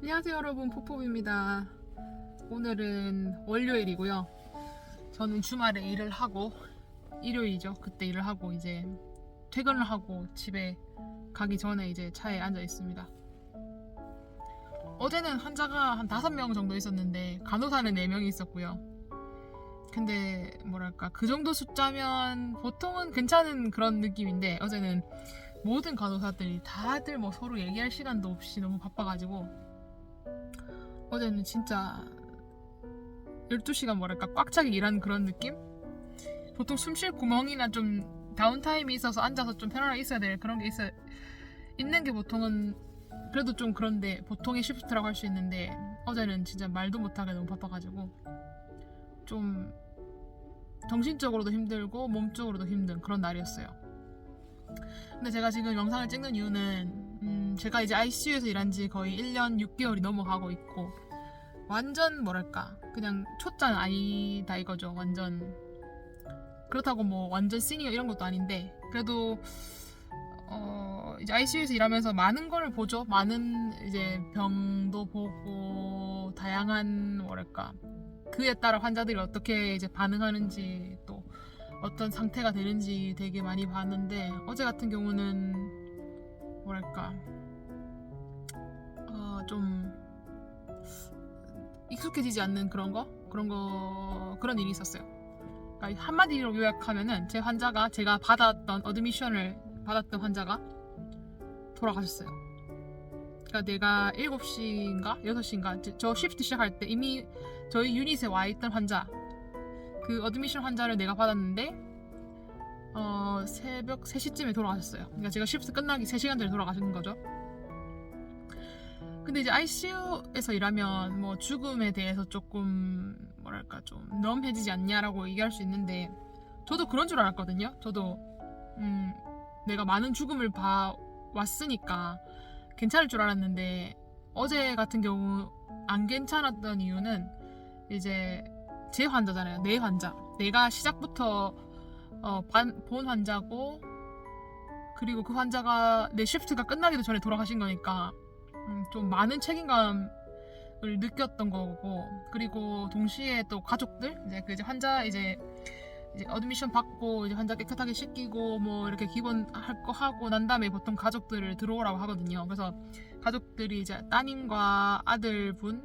안녕하세요 여러분, 포포입니다. 오늘은 월요일이고요. 저는 주말에 일을 하고 일요일이죠. 그때 일을 하고 이제 퇴근을 하고 집에 가기 전에 이제 차에 앉아 있습니다. 어제는 환자가 한 5명 정도 있었는데 간호사는 4명이 있었고요. 근데 뭐랄까 그 정도 숫자면 보통은 괜찮은 그런 느낌인데 어제는 모든 간호사들이 다들 뭐 서로 얘기할 시간도 없이 너무 바빠가지고 어제는 진짜 12시간 뭐랄까 꽉 차게 일하는 그런 느낌? 보통 숨 쉴 구멍이나 좀 다운타임이 있어서 앉아서 좀 편안하게 있어야 될 그런 게 있는 게 보통은 그래도 좀 그런데 보통의 시프트라고 할 수 있는데 어제는 진짜 말도 못하게 너무 바빠가지고 좀 정신적으로도 힘들고 몸적으로도 힘든 그런 날이었어요. 근데 제가 지금 영상을 찍는 이유는 제가 이제 ICU에서 일한 지 거의 1년 6개월이 넘어가고 있고 완전 뭐랄까 그냥 초짜는 아니다 이거죠. 완전 그렇다고 뭐 완전 시니어 이런 것도 아닌데 그래도 이제 ICU에서 일하면서 많은 걸 보죠. 많은 이제 병도 보고 다양한 뭐랄까 그에 따라 환자들이 어떻게 이제 반응하는지 또 어떤 상태가 되는지 되게 많이 봤는데 어제 같은 경우는 뭐랄까 좀 익숙해지지 않는 그런 일이 있었어요. 그러니까 한마디로 요약하면은 제가 받았던 어드미션을 받았던 환자가 돌아가셨어요. 그러니까 내가 7시인가 6시인가 저 시프트 시작할 때 이미 저희 유닛에 와 있던 환자 그 어드미션 환자를 내가 받았는데 새벽 3시쯤에 돌아가셨어요. 그러니까 제가 시프트 끝나기 3시간 전에 돌아가신 거죠. 근데 이제 ICU에서 일하면 뭐 죽음에 대해서 조금 뭐랄까 좀 넘해지지 않냐라고 얘기할 수 있는데 저도 그런 줄 알았거든요. 저도 내가 많은 죽음을 봐왔으니까 괜찮을 줄 알았는데 어제 같은 경우 안 괜찮았던 이유는 이제 제 환자잖아요. 내 환자. 내가 시작부터 본 환자고 그리고 그 환자가 내 시프트가 끝나기도 전에 돌아가신 거니까 좀 많은 책임감을 느꼈던 거고 그리고 동시에 또 가족들 이제 환자 이제 어드미션 받고 이제 환자 깨끗하게 씻기고 뭐 이렇게 기본 할 거 하고 난 다음에 보통 가족들을 들어오라고 하거든요. 그래서 가족들이 이제 따님과 아들분이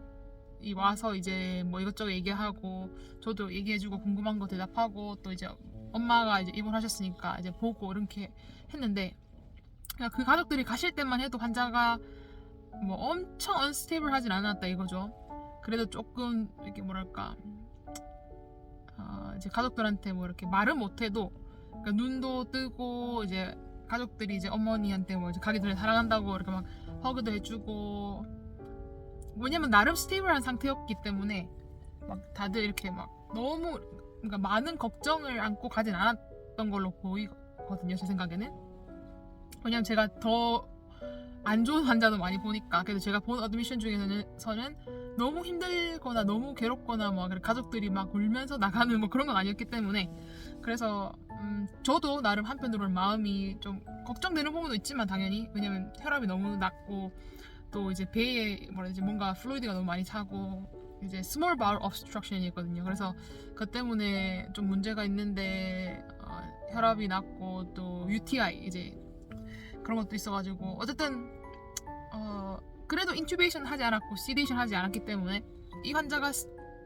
와서 이제 뭐 이것저것 얘기하고 저도 얘기해주고 궁금한 거 대답하고 또 이제 엄마가 이제 입원하셨으니까 이제 보고 이렇게 했는데 그냥 그 가족들이 가실 때만 해도 환자가 뭐 엄청 언스테이블 하진 않았다 이거죠. 그래도 조금 이렇게 뭐랄까 이제 가족들한테 뭐 이렇게 말은 못해도 그러니까 눈도 뜨고 이제 가족들이 이제 어머니한테 뭐 이제 가기 전에 사랑한다고 이렇게 막 허그도 해주고 왜냐면 나름 스테이블한 상태였기 때문에 막 다들 이렇게 막 너무 그러니까 많은 걱정을 안고 가진 않았던 걸로 보이거든요. 제 생각에는. 왜냐면 제가 더 안 좋은 환자도 많이 보니까 그래도 제가 본 어드미션 중에서는 너무 힘들거나 너무 괴롭거나 막 가족들이 막 울면서 나가는 뭐 그런 건 아니었기 때문에 그래서 저도 나름 한편으로는 마음이 좀 걱정되는 부분도 있지만 당연히 왜냐면 혈압이 너무 낮고 또 이제 배에 뭔가 플루이드가 너무 많이 차고 이제 small bowel obstruction이었거든요. 그래서 그것 때문에 좀 문제가 있는데 혈압이 낮고 또 UTI 이제 그런 것도 있어가지고 어쨌든 그래도 인튜베이션 하지 않았고 시데이션 하지 않았기 때문에 이 환자가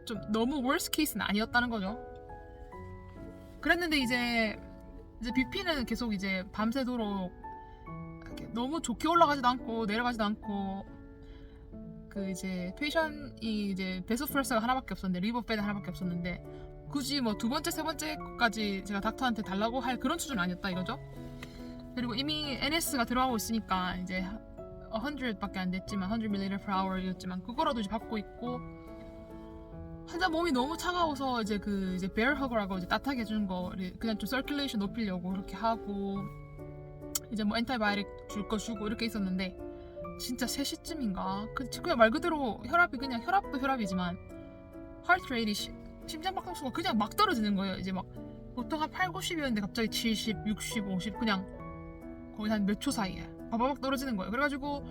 좀 너무 worst case는 아니었다는 거죠. 그랬는데 이제 BP는 계속 이제 밤새도록 이렇게 너무 좋게 올라가지도 않고 내려가지도 않고 그 이제 페이션이 이제 베소프레스가 하나밖에 없었는데 리버 패드 하나밖에 없었는데 굳이 뭐 2번째 3번째까지 제가 닥터한테 달라고 할 그런 수준 아니었다 이거죠. 그리고 이미 NS가 들어가고 있으니까 이제 100밖에 안 됐지만 100ml per hour였지만 그거라도 이제 받고 있고 환자 몸이 너무 차가워서 이제 bear hug라고 이제 따뜻하게 해주는 거 그냥 좀 circulation 높이려고 그렇게 하고 이제 뭐 엔타이바이오틱 줄 거 주고 이렇게 있었는데 진짜 3시쯤인가 그냥 말 그대로 혈압도 혈압이지만 heart rate이 심장박동수가 그냥 막 떨어지는 거예요. 이제 막 보통 한 8, 90이었는데 갑자기 70, 60, 50 그냥 거의 한 몇 초 사이에 바바박 떨어지는 거예요. 그래가지고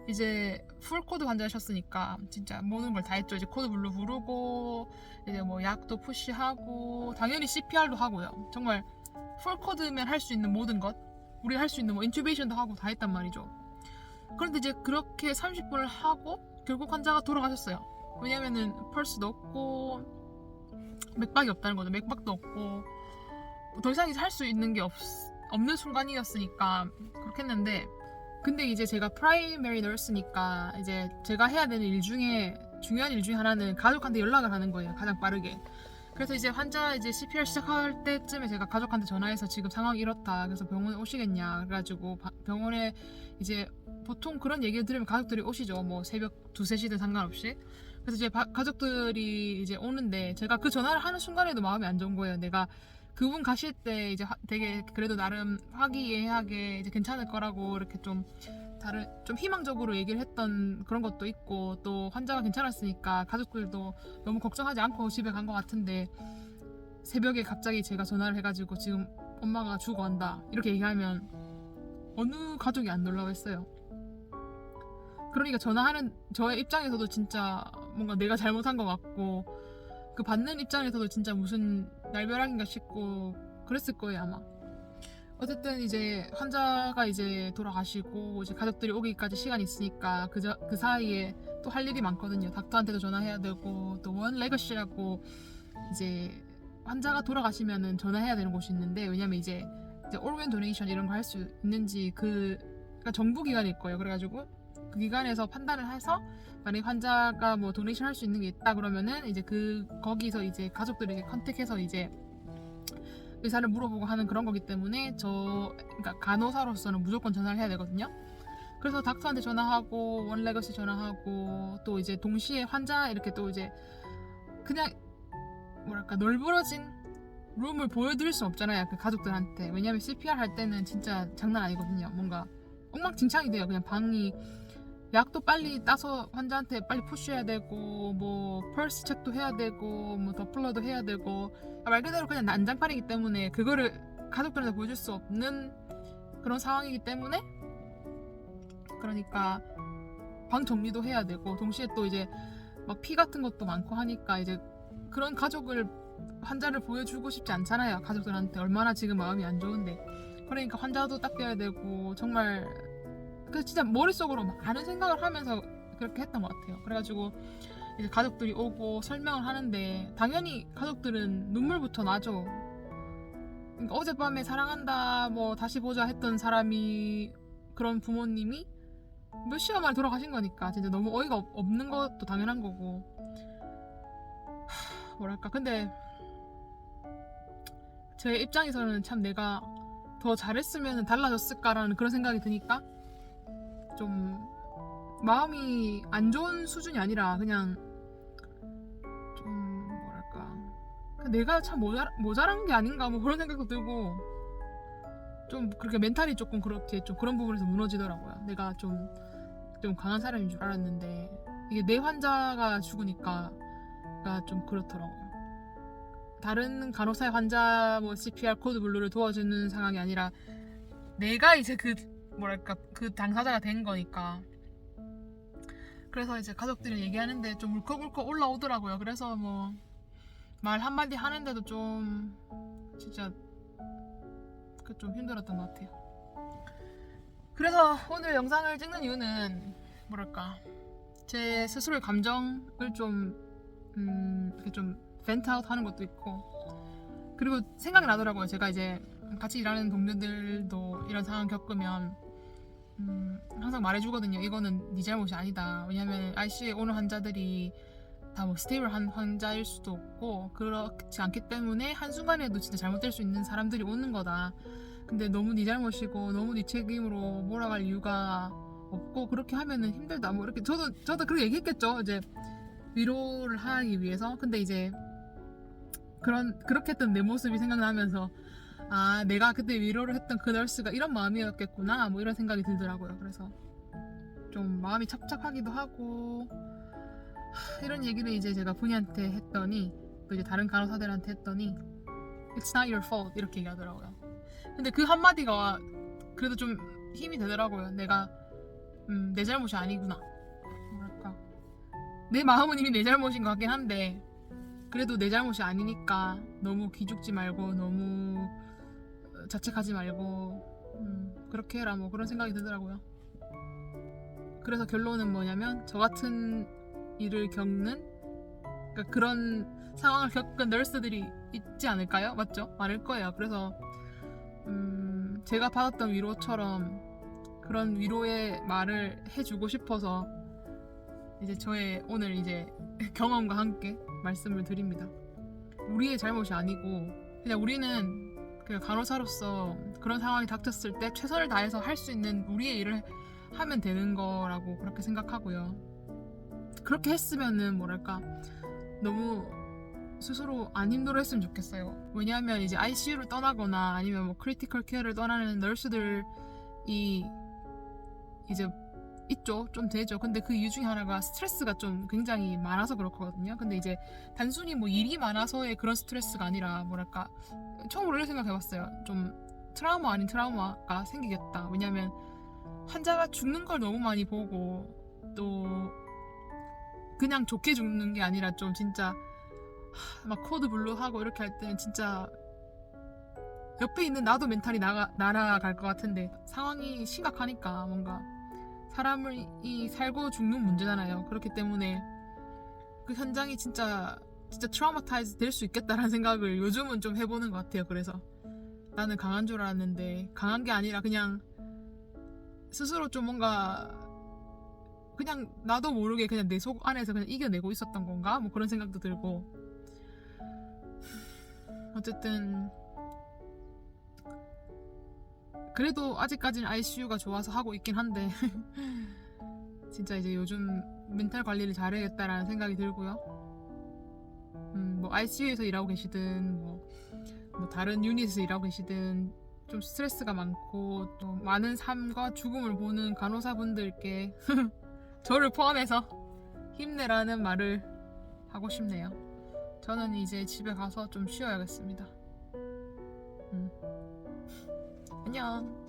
이제 풀 코드 환자셨으니까 진짜 모든 걸 다 했죠. 이제 코드 블루 부르고 이제 뭐 약도 푸시하고 당연히 CPR도 하고요. 정말 풀 코드면 할 수 있는 모든 것, 우리 할 수 있는 뭐 인튜베이션도 하고 다 했단 말이죠. 그런데 이제 그렇게 30분을 하고 결국 환자가 돌아가셨어요. 왜냐면은 펄스도 없고 맥박이 없다는 거죠. 맥박도 없고 더 이상 이제 할 수 있는 게 없는 순간이었으니까 그렇게 했는데, 근데 이제 제가 프라이머리 너스니까 이제 제가 해야 되는 일 중에 중요한 일 중에 하나는 가족한테 연락을 하는 거예요. 가장 빠르게. 그래서 이제 환자 이제 CPR 시작할 때쯤에 제가 가족한테 전화해서 지금 상황이 이렇다. 그래서 병원에 오시겠냐. 그래가지고 병원에 이제 보통 그런 얘기를 들으면 가족들이 오시죠. 뭐 새벽 2, 3시든 상관없이. 그래서 이제 가족들이 이제 오는데 제가 그 전화를 하는 순간에도 마음이 안 좋은 거예요. 내가 그분 가실 때 이제 되게 그래도 나름 화기애애하게 이제 괜찮을 거라고 이렇게 좀 희망적으로 얘기를 했던 그런 것도 있고, 또 환자가 괜찮았으니까 가족들도 너무 걱정하지 않고 집에 간 것 같은데, 새벽에 갑자기 제가 전화를 해가지고 지금 엄마가 죽어간다 이렇게 얘기하면 어느 가족이 안 놀라겠어요. 그러니까 전화하는 저의 입장에서도 진짜 뭔가 내가 잘못한 것 같고, 그 받는 입장에서도 진짜 무슨 날벼락인가 싶고 그랬을 거예요 아마. 어쨌든 이제 환자가 이제 돌아가시고 이제 가족들이 오기까지 시간이 있으니까 그 사이에 또 할 일이 많거든요. 닥터한테도 전화해야 되고, 또 원 레거시라고 이제 환자가 돌아가시면은 전화해야 되는 곳이 있는데, 왜냐면 이제 organ donation 이런 거 할 수 있는지 그러니까 정부 기관일 거예요. 그래가지고 그 기관에서 판단을 해서 만약에 환자가 뭐 도네이션 할 수 있는 게 있다 그러면은 이제 거기서 이제 가족들에게 컨택해서 이제 의사를 물어보고 하는 그런 거기 때문에 그러니까 간호사로서는 무조건 전화를 해야 되거든요. 그래서 닥터한테 전화하고 원레거시 전화하고 또 이제 동시에 환자 이렇게 또 이제 그냥 뭐랄까 널브러진 룸을 보여드릴 수 없잖아요, 그 가족들한테. 왜냐면 CPR 할 때는 진짜 장난 아니거든요. 뭔가 엉망진창이 돼요. 그냥 방이 약도 빨리 따서 환자한테 빨리 푸시해야 되고, 뭐 펄스 체크도 해야 되고, 뭐 더플러도 해야 되고, 말 그대로 그냥 난장판이기 때문에 그거를 가족들한테 보여줄 수 없는 그런 상황이기 때문에, 그러니까 방 정리도 해야 되고, 동시에 또 이제 막 피 같은 것도 많고 하니까 이제 그런 환자를 보여주고 싶지 않잖아요. 가족들한테 얼마나 지금 마음이 안 좋은데. 그러니까 환자도 닦여야 되고, 정말 진짜 머릿속으로 많은 생각을 하면서 그렇게 했던 것 같아요. 그래가지고 이제 가족들이 오고 설명을 하는데 당연히 가족들은 눈물부터 나죠. 그러니까 어젯밤에 사랑한다 뭐 다시 보자 했던 사람이, 그런 부모님이 몇 시간 만에 돌아가신 거니까 진짜 너무 어이가 없는 것도 당연한 거고. 뭐랄까, 근데 제 입장에서는 참 내가 더 잘했으면 달라졌을까라는 그런 생각이 드니까 좀 마음이 안 좋은 수준이 아니라 그냥 좀 뭐랄까, 내가 참 모자란 게 아닌가 뭐 그런 생각도 들고, 좀 그렇게 멘탈이 조금 그렇게 좀 그런 부분에서 무너지더라고요. 내가 좀 강한 사람인 줄 알았는데 이게 내 환자가 죽으니까 좀 그렇더라고요. 다른 간호사의 환자 뭐 CPR 코드 블루를 도와주는 상황이 아니라 내가 이제 그 당사자가 된 거니까. 그래서 이제 가족들이 얘기하는데 좀 울컥울컥 올라오더라고요. 그래서 뭐 말 한마디 하는데도 좀 진짜 좀 힘들었던 것 같아요. 그래서 오늘 영상을 찍는 이유는 뭐랄까, 제 스스로의 감정을 좀 이렇게 좀 벤트아웃 하는 것도 있고, 그리고 생각이 나더라고요. 제가 이제 같이 일하는 동료들도 이런 상황 겪으면 항상 말해주거든요. 이거는 네 잘못이 아니다. 왜냐면 ICU에 오는 환자들이 다 뭐 스테이블한 환자일 수도 없고 그렇지 않기 때문에 한순간에도 진짜 잘못될 수 있는 사람들이 오는 거다. 근데 너무 네 잘못이고 너무 네 책임으로 몰아갈 이유가 없고, 그렇게 하면은 힘들다 뭐 이렇게 저도 그렇게 얘기했겠죠. 이제 위로를 하기 위해서. 근데 이제 그렇게 했던 내 모습이 생각나면서 아, 내가 그때 위로를 했던 그 널스가 이런 마음이었겠구나 뭐 이런 생각이 들더라고요. 그래서 좀 마음이 찹찹하기도 하고, 이런 얘기를 이제 제가 본인한테 했더니, 또 이제 다른 간호사들한테 했더니 It's not your fault 이렇게 얘기하더라고요. 근데 그 한마디가 그래도 좀 힘이 되더라고요. 내가 내 잘못이 아니구나. 뭐랄까, 내 마음은 이미 내 잘못인 것 같긴 한데 그래도 내 잘못이 아니니까 너무 기죽지 말고 너무 자책하지 말고 그렇게 해라, 뭐 그런 생각이 들더라고요. 그래서 결론은 뭐냐면, 저 같은 일을 겪는, 그러니까 그런 상황을 겪은 널스들이 있지 않을까요? 맞죠? 많을 거예요. 그래서 제가 받았던 위로처럼 그런 위로의 말을 해주고 싶어서 이제 저의 오늘 이제 경험과 함께 말씀을 드립니다. 우리의 잘못이 아니고 그냥 우리는 그 간호사로서 그런 상황이 닥쳤을 때 최선을 다해서 할 수 있는 우리의 일을 하면 되는 거라고 그렇게 생각하고요. 그렇게 했으면은 뭐랄까, 너무 스스로 안 힘들어했으면 좋겠어요. 왜냐하면 이제 ICU를 떠나거나 아니면 뭐 크리티컬 케어를 떠나는 널스들이 이제 있죠. 좀 되죠. 근데 그 이유 중에 하나가 스트레스가 좀 굉장히 많아서 그렇거든요. 근데 이제 단순히 뭐 일이 많아서의 그런 스트레스가 아니라 뭐랄까, 처음으로 이렇게 생각해봤어요. 좀 트라우마 아닌 트라우마가 생기겠다. 왜냐면 환자가 죽는 걸 너무 많이 보고, 또 그냥 좋게 죽는 게 아니라 좀 진짜 막 코드 블루 하고 이렇게 할 때는 진짜 옆에 있는 나도 멘탈이 날아갈 것 같은데, 상황이 심각하니까 뭔가 사람이 살고 죽는 문제잖아요. 그렇기 때문에 그 현장이 진짜 트라우마타이즈 될 수 있겠다라는 생각을 요즘은 좀 해보는 것 같아요. 그래서 나는 강한 줄 알았는데 강한 게 아니라 그냥 스스로 좀 뭔가 그냥 나도 모르게 그냥 내 속 안에서 그냥 이겨내고 있었던 건가? 뭐 그런 생각도 들고. 어쨌든 그래도 아직까지는 ICU가 좋아서 하고 있긴 한데 진짜 이제 요즘 멘탈 관리를 잘해야겠다라는 생각이 들고요. 뭐 ICU에서 일하고 계시든 뭐 다른 유닛에서 일하고 계시든 좀 스트레스가 많고 또 많은 삶과 죽음을 보는 간호사분들께 저를 포함해서 힘내라는 말을 하고 싶네요. 저는 이제 집에 가서 좀 쉬어야겠습니다. 안녕.